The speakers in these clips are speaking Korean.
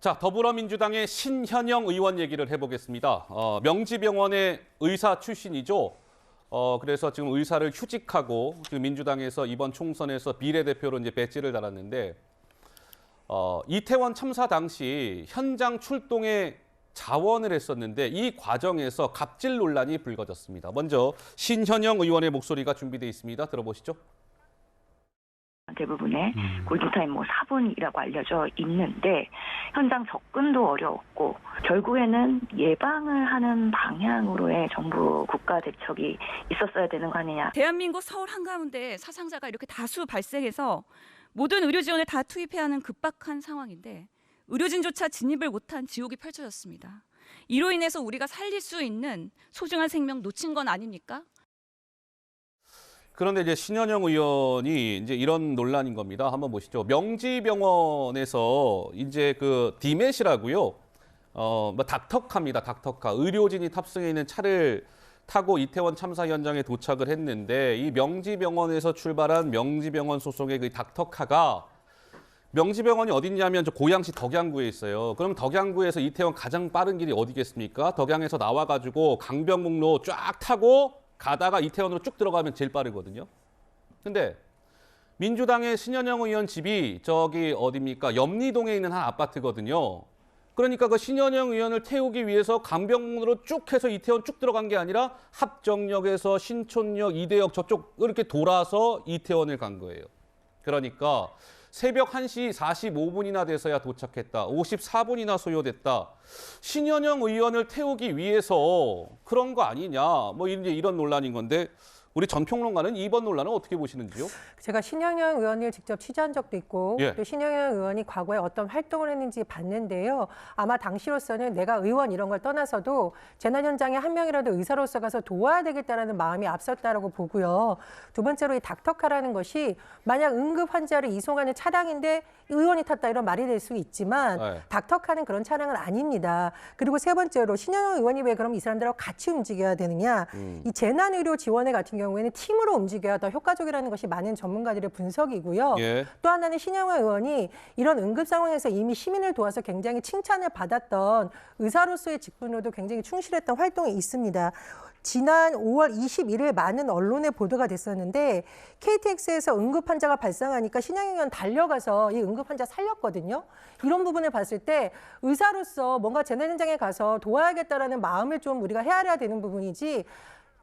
자, 더불어민주당의 신현영 의원 얘기를 해보겠습니다. 명지병원의 의사 출신이죠. 그래서 지금 의사를 휴직하고 지금 민주당에서 이번 총선에서 비례대표로 이제 배지를 달았는데 이태원 참사 당시 현장 출동에 자원을 했었는데 이 과정에서 갑질 논란이 불거졌습니다. 먼저 신현영 의원의 목소리가 준비되어 있습니다. 들어보시죠. 대부분의 골든타임 4분이라고 알려져 있는데 현장 접근도 어려웠고 결국에는 예방을 하는 방향으로의 정부 국가 대책이 있었어야 되는 거 아니냐. 대한민국 서울 한가운데 사상자가 이렇게 다수 발생해서 모든 의료 지원을 다 투입해야 하는 급박한 상황인데 의료진조차 진입을 못한 지옥이 펼쳐졌습니다. 이로 인해서 우리가 살릴 수 있는 소중한 생명 놓친 건 아닙니까? 그런데 이제 신현영 의원이 이제 이런 논란인 겁니다. 한번 보시죠. 명지병원에서 이제 그 디맷이라고요. 닥터카입니다. 닥터카. 의료진이 탑승해 있는 차를 타고 이태원 참사 현장에 도착을 했는데 이 명지병원에서 출발한 명지병원 소속의 그 닥터카가 명지병원이 어딨냐면 저 고양시 덕양구에 있어요. 그럼 덕양구에서 이태원 가장 빠른 길이 어디겠습니까? 덕양에서 나와가지고 강변북로 쫙 타고 가다가 이태원으로 쭉 들어가면 제일 빠르거든요. 근데 민주당의 신현영 의원 집이 저기 어디입니까? 염리동에 있는 한 아파트거든요. 그러니까 그 신현영 의원을 태우기 위해서 강변북로로 쭉 해서 이태원 쭉 들어간 게 아니라 합정역에서 신촌역, 이대역 저쪽 이렇게 돌아서 이태원을 간 거예요. 그러니까 새벽 1시 45분이나 돼서야 도착했다. 54분이나 소요됐다. 신현영 의원을 태우기 위해서 그런 거 아니냐. 뭐 이제 이런 논란인 건데 우리 전 평론가는 이번 논란을 어떻게 보시는지요? 제가 신현영 의원을 직접 취재한 적도 있고 예. 또 신현영 의원이 과거에 어떤 활동을 했는지 봤는데요. 아마 당시로서는 내가 의원 이런 걸 떠나서도 재난 현장에 한 명이라도 의사로서 가서 도와야 되겠다라는 마음이 앞섰다라고 보고요. 두 번째로 이 닥터카라는 것이 만약 응급 환자를 이송하는 차량인데 의원이 탔다 이런 말이 될 수 있지만 네. 닥터카는 그런 차량은 아닙니다. 그리고 세 번째로 신현영 의원이 왜 그럼 이 사람들하고 같이 움직여야 되느냐. 이 재난의료 지원회 같은 경우에는 팀으로 움직여야 더 효과적이라는 것이 많은 전문가들의 분석이고요. 예. 또 하나는 신영호 의원이 이런 응급 상황에서 이미 시민을 도와서 굉장히 칭찬을 받았던 의사로서의 직분으로도 굉장히 충실했던 활동이 있습니다. 지난 5월 21일 많은 언론에 보도가 됐었는데 KTX에서 응급 환자가 발생하니까 신영희 의원 달려가서 이 응급 환자 살렸거든요. 이런 부분을 봤을 때 의사로서 뭔가 재난 현장에 가서 도와야겠다라는 마음을 좀 우리가 헤아려야 되는 부분이지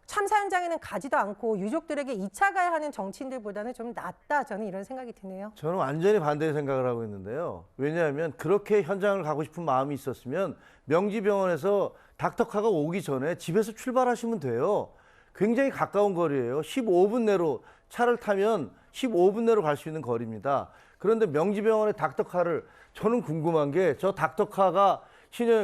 참사 현장에는 가지도 않고 유족들에게 2차 가야 하는 정치인들보다는 좀 낫다. 저는 이런 생각이 드네요. 저는 완전히 반대의 생각을 하고 있는데요. 왜냐하면 그렇게 현장을 가고 싶은 마음이 있었으면 명지병원에서 닥터카가 오기 전에 집에서 출발하시면 돼요. 굉장히 가까운 거리예요. 15분 내로 차를 타면 15분 내로 갈 수 있는 거리입니다. 그런데 명지병원의 닥터카를 저는 궁금한 게 저 닥터카가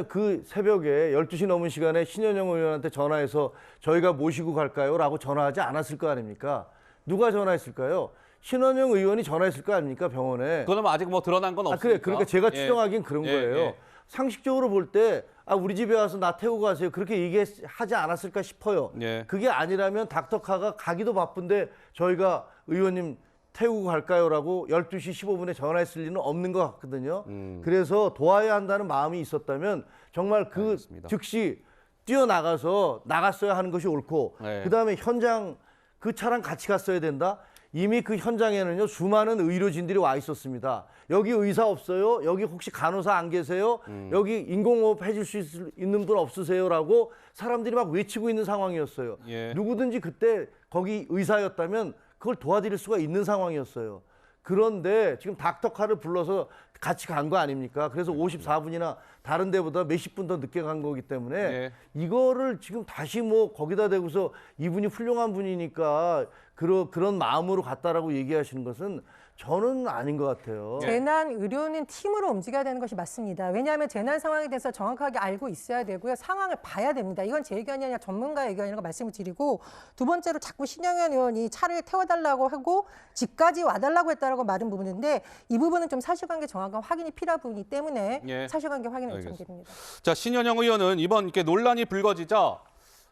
그 새벽에 12시 넘은 시간에 신현영 의원한테 전화해서 저희가 모시고 갈까요? 라고 전화하지 않았을 거 아닙니까? 누가 전화했을까요? 신현영 의원이 전화했을 거 아닙니까? 병원에. 그건 아직 뭐 드러난 건 없으니까. 그래. 그러니까 제가 예. 추정하기엔 그런 거예요. 예. 상식적으로 볼 때 우리 집에 와서 나 태우고 가세요. 그렇게 얘기하지 않았을까 싶어요. 예. 그게 아니라면 닥터카가 가기도 바쁜데 저희가 의원님 태우고 갈까요?라고 12시 15분에 전화했을 리는 없는 것 같거든요. 그래서 도와야 한다는 마음이 있었다면 정말 그 알겠습니다. 즉시 뛰어나가서 나갔어야 하는 것이 옳고 네. 그다음에 현장 그 차랑 같이 갔어야 된다. 이미 그 현장에는요 수많은 의료진들이 와 있었습니다. 여기 의사 없어요? 여기 혹시 간호사 안 계세요? 여기 인공호흡 해줄 수 있는 분 없으세요?라고 사람들이 막 외치고 있는 상황이었어요. 예. 누구든지 그때 거기 의사였다면 그걸 도와드릴 수가 있는 상황이었어요. 그런데 지금 닥터카를 불러서 같이 간 거 아닙니까? 그래서 54분이나 다른 데보다 몇십 분 더 늦게 간 거기 때문에 예. 이거를 지금 다시 뭐 거기다 대고서 이분이 훌륭한 분이니까 그런 마음으로 갔다라고 얘기하시는 것은 저는 아닌 것 같아요. 재난 의료는 팀으로 움직여야 되는 것이 맞습니다. 왜냐하면 재난 상황에 대해서 정확하게 알고 있어야 되고요. 상황을 봐야 됩니다. 이건 제 의견이 아니라 전문가의 의견이라고 말씀을 드리고 두 번째로 자꾸 신영현 의원이 차를 태워달라고 하고 집까지 와달라고 했다라고 말한 부분인데 이 부분은 좀 사실관계 정확한 확인이 필요한 부분이기 때문에 예. 사실관계 확인을 알겠습니다. 요청드립니다. 자, 신현영 의원은 이번 이렇게 논란이 불거지자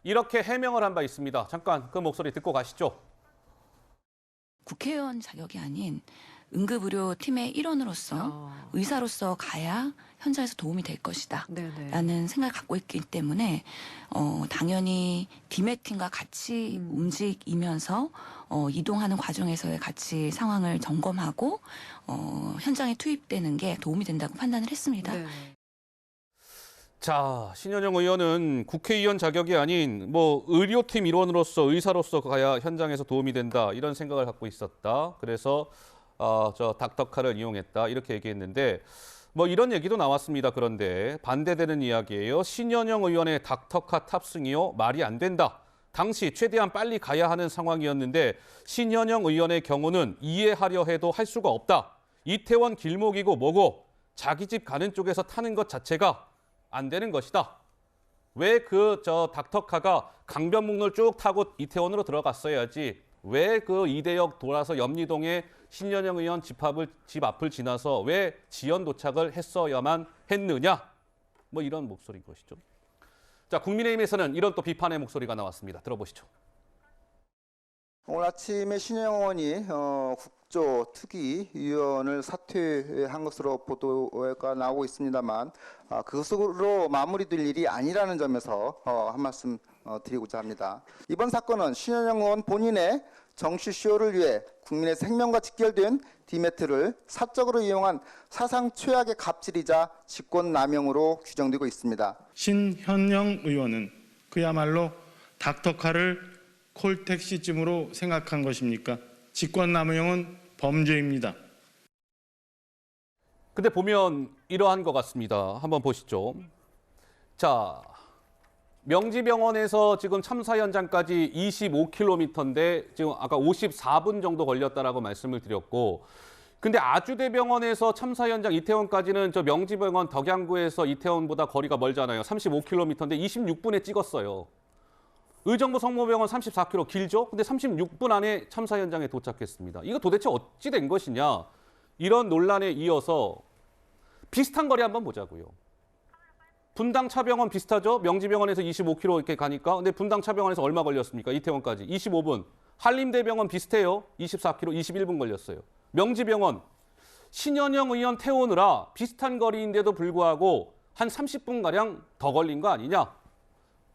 이렇게 해명을 한 바 있습니다. 잠깐 그 목소리 듣고 가시죠. 국회의원 자격이 아닌 응급의료팀의 일원으로서 의사로서 가야 현장에서 도움이 될 것이다. 네네. 라는 생각을 갖고 있기 때문에 당연히 디메팀과 같이 움직이면서 이동하는 과정에서의 같이 상황을 점검하고 현장에 투입되는 게 도움이 된다고 판단을 했습니다. 네네. 자, 신현영 의원은 국회의원 자격이 아닌 뭐 의료팀 일원으로서 의사로서 가야 현장에서 도움이 된다 이런 생각을 갖고 있었다. 그래서 저 닥터카를 이용했다 이렇게 얘기했는데 뭐 이런 얘기도 나왔습니다. 그런데 반대되는 이야기예요. 신현영 의원의 닥터카 탑승이요 말이 안 된다. 당시 최대한 빨리 가야 하는 상황이었는데 신현영 의원의 경우는 이해하려 해도 할 수가 없다. 이태원 길목이고 뭐고 자기 집 가는 쪽에서 타는 것 자체가 안 되는 것이다. 왜 저 닥터카가 강변북로를 쭉 타고 이태원으로 들어갔어야지 왜 그 이대역 돌아서 염리동에 신현영 의원 집 앞을 지나서 왜 지연 도착을 했어야만 했느냐? 뭐 이런 목소리인 것이죠. 자, 국민의힘에서는 이런 또 비판의 목소리가 나왔습니다. 들어보시죠. 오늘 아침에 신현영 의원이 국조특위위원을 사퇴한 것으로 보도가 나오고 있습니다만 그것으로 마무리될 일이 아니라는 점에서 한 말씀 드리고자 합니다. 이번 사건은 신현영 의원 본인의 정치쇼를 위해 국민의 생명과 직결된 디메트를 사적으로 이용한 사상 최악의 갑질이자 직권남용으로 규정되고 있습니다. 신현영 의원은 그야말로 닥터카를 콜택시쯤으로 생각한 것입니까? 직권남용은 범죄입니다. 근데 보면 이러한 것 같습니다. 한번 보시죠. 자, 명지병원에서 지금 참사 현장까지 25km인데 지금 아까 54분 정도 걸렸다라고 말씀을 드렸고 근데 아주대병원에서 참사 현장 이태원까지는 저 명지병원 덕양구에서 이태원보다 거리가 멀잖아요. 35km인데 26분에 찍었어요. 의정부 성모병원 34km 길죠? 근데 36분 안에 참사 현장에 도착했습니다. 이거 도대체 어찌 된 것이냐? 이런 논란에 이어서 비슷한 거리 한번 보자고요. 분당 차병원 비슷하죠? 명지병원에서 25km 이렇게 가니까. 근데 분당 차병원에서 얼마 걸렸습니까? 이태원까지 25분. 한림대병원 비슷해요. 24km 21분 걸렸어요. 명지병원 신현영 의원 태우느라 비슷한 거리인데도 불구하고 한 30분가량 더 걸린 거 아니냐?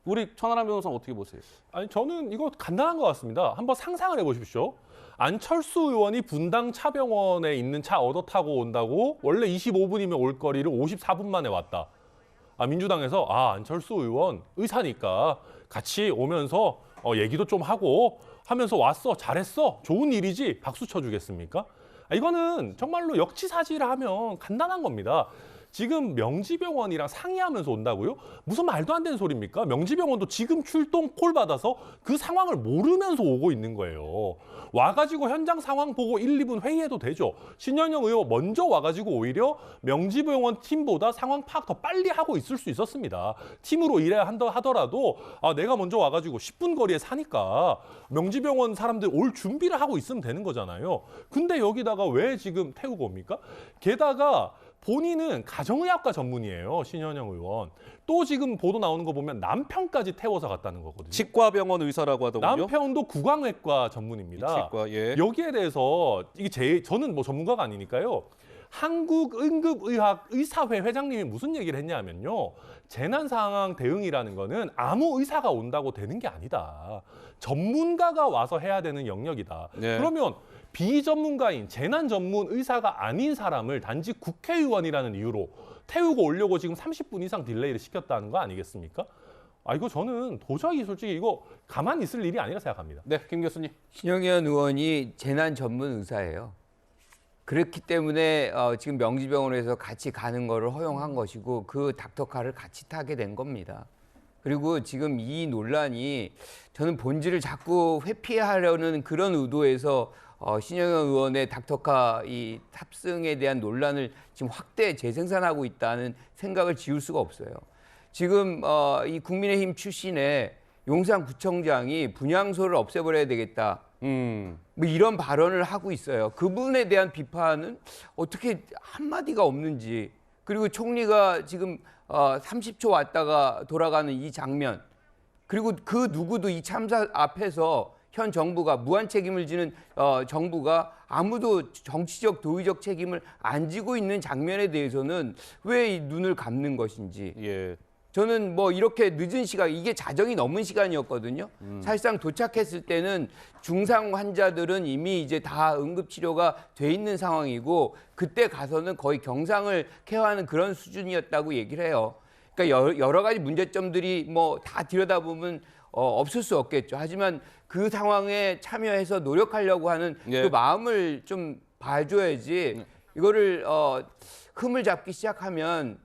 우리 천하람 변호사는 어떻게 보세요? 아니 저는 이거 간단한 것 같습니다. 한번 상상을 해보십시오. 안철수 의원이 분당 차병원에 있는 차 얻어 타고 온다고 원래 25분이면 올 거리를 54분 만에 왔다. 민주당에서 안철수 의원 의사니까 같이 오면서 얘기도 좀 하고 하면서 왔어. 잘했어. 좋은 일이지. 박수 쳐주겠습니까? 이거는 정말로 역지사지를 하면 간단한 겁니다. 지금 명지병원이랑 상의하면서 온다고요? 무슨 말도 안 되는 소리입니까? 명지병원도 지금 출동 콜 받아서 그 상황을 모르면서 오고 있는 거예요. 와가지고 현장 상황 보고 1, 2분 회의해도 되죠. 신현영 의원 먼저 와가지고 오히려 명지병원 팀보다 상황 파악 더 빨리 하고 있을 수 있었습니다. 팀으로 일해야 하더라도 내가 먼저 와가지고 10분 거리에 사니까 명지병원 사람들 올 준비를 하고 있으면 되는 거잖아요. 근데 여기다가 왜 지금 태우고 옵니까? 게다가 본인은 가정의학과 전문이에요. 신현영 의원. 또 지금 보도 나오는 거 보면 남편까지 태워서 갔다는 거거든요. 치과병원 의사라고 하더군요. 남편도 구강외과 전문입니다. 치과, 예. 여기에 대해서 저는 뭐 전문가가 아니니까요. 한국응급의학의사회 회장님이 무슨 얘기를 했냐면요. 재난상황 대응이라는 거는 아무 의사가 온다고 되는 게 아니다. 전문가가 와서 해야 되는 영역이다. 네. 그러면 비전문가인 재난 전문 의사가 아닌 사람을 단지 국회의원이라는 이유로 태우고 오려고 지금 30분 이상 딜레이를 시켰다는 거 아니겠습니까? 이거 저는 도저히 솔직히 이거 가만히 있을 일이 아니라 생각합니다. 네, 김 교수님. 신영현 의원이 재난 전문 의사예요. 그렇기 때문에 지금 명지병원에서 같이 가는 거를 허용한 것이고 그 닥터카를 같이 타게 된 겁니다. 그리고 지금 이 논란이 저는 본질을 자꾸 회피하려는 그런 의도에서 신영현 의원의 닥터카 이 탑승에 대한 논란을 지금 확대 재생산하고 있다는 생각을 지울 수가 없어요. 지금 이 국민의힘 출신의 용산구청장이 분향소를 없애버려야 되겠다. 뭐 이런 발언을 하고 있어요. 그분에 대한 비판은 어떻게 한마디가 없는지. 그리고 총리가 지금 30초 왔다가 돌아가는 이 장면. 그리고 그 누구도 이 참사 앞에서 현 정부가 무한 책임을 지는 정부가 아무도 정치적 도의적 책임을 안 지고 있는 장면에 대해서는 왜 이 눈을 감는 것인지. 예. 저는 뭐 이렇게 늦은 시간, 이게 자정이 넘은 시간이었거든요. 사실상 도착했을 때는 중상 환자들은 이미 이제 다 응급치료가 돼 있는 상황이고 그때 가서는 거의 경상을 케어하는 그런 수준이었다고 얘기를 해요. 그러니까 여러 가지 문제점들이 뭐 다 들여다보면 없을 수 없겠죠. 하지만 그 상황에 참여해서 노력하려고 하는 예. 그 마음을 좀 봐줘야지 이거를 흠을 잡기 시작하면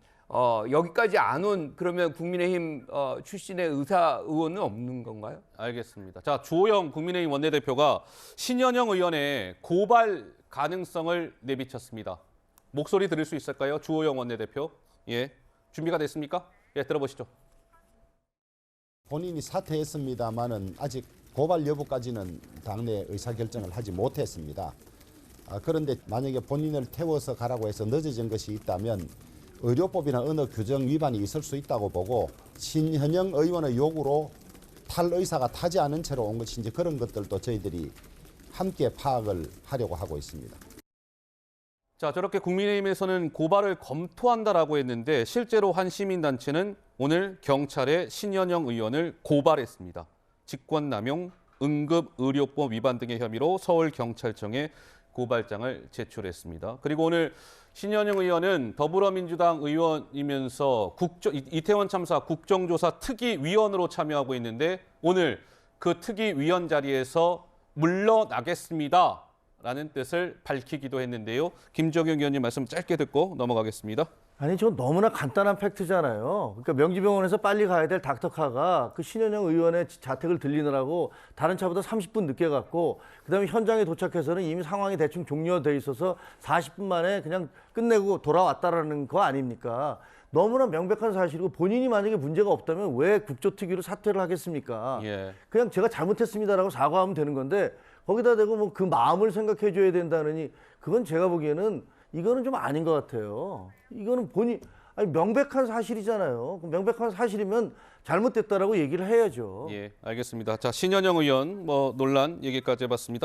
여기까지 안 온 그러면 국민의힘 출신의 의원은 없는 건가요? 알겠습니다. 자, 주호영 국민의힘 원내대표가 신현영 의원의 고발 가능성을 내비쳤습니다. 목소리 들을 수 있을까요? 주호영 원내대표. 예. 준비가 됐습니까? 예, 들어보시죠. 본인이 사퇴했습니다마는 아직 고발 여부까지는 당내 의사결정을 하지 못했습니다. 그런데 만약에 본인을 태워서 가라고 해서 늦어진 것이 있다면 의료법이나 어느 규정 위반이 있을 수 있다고 보고 신현영 의원의 요구로 탈 의사가 타지 않은 채로 온 것인지 그런 것들도 저희들이 함께 파악을 하려고 하고 있습니다. 자, 저렇게 국민의힘에서는 고발을 검토한다라고 했는데 실제로 한 시민단체는 오늘 경찰에 신현영 의원을 고발했습니다. 직권남용, 응급의료법 위반 등의 혐의로 서울경찰청에 고발장을 제출했습니다. 그리고 오늘 신현영 의원은 더불어민주당 의원이면서 이태원 참사 국정조사 특위위원으로 참여하고 있는데 오늘 그 특위위원 자리에서 물러나겠습니다. 라는 뜻을 밝히기도 했는데요. 김정영 의원님 말씀 짧게 듣고 넘어가겠습니다. 아니, 저 너무나 간단한 팩트잖아요. 그러니까 명지병원에서 빨리 가야 될 닥터카가 그 신현영 의원의 자택을 들리느라고 다른 차보다 30분 늦게 갔고 그다음에 현장에 도착해서는 이미 상황이 대충 종료돼 있어서 40분 만에 그냥 끝내고 돌아왔다라는 거 아닙니까? 너무나 명백한 사실이고 본인이 만약에 문제가 없다면 왜 국조특위로 사퇴를 하겠습니까? 예. 그냥 제가 잘못했습니다라고 사과하면 되는 건데 거기다 대고 뭐 그 마음을 생각해 줘야 된다느니 그건 제가 보기에는 이거는 좀 아닌 것 같아요. 이거는 명백한 사실이잖아요. 명백한 사실이면 잘못됐다라고 얘기를 해야죠. 예, 알겠습니다. 자, 신현영 의원 논란 얘기까지 해봤습니다.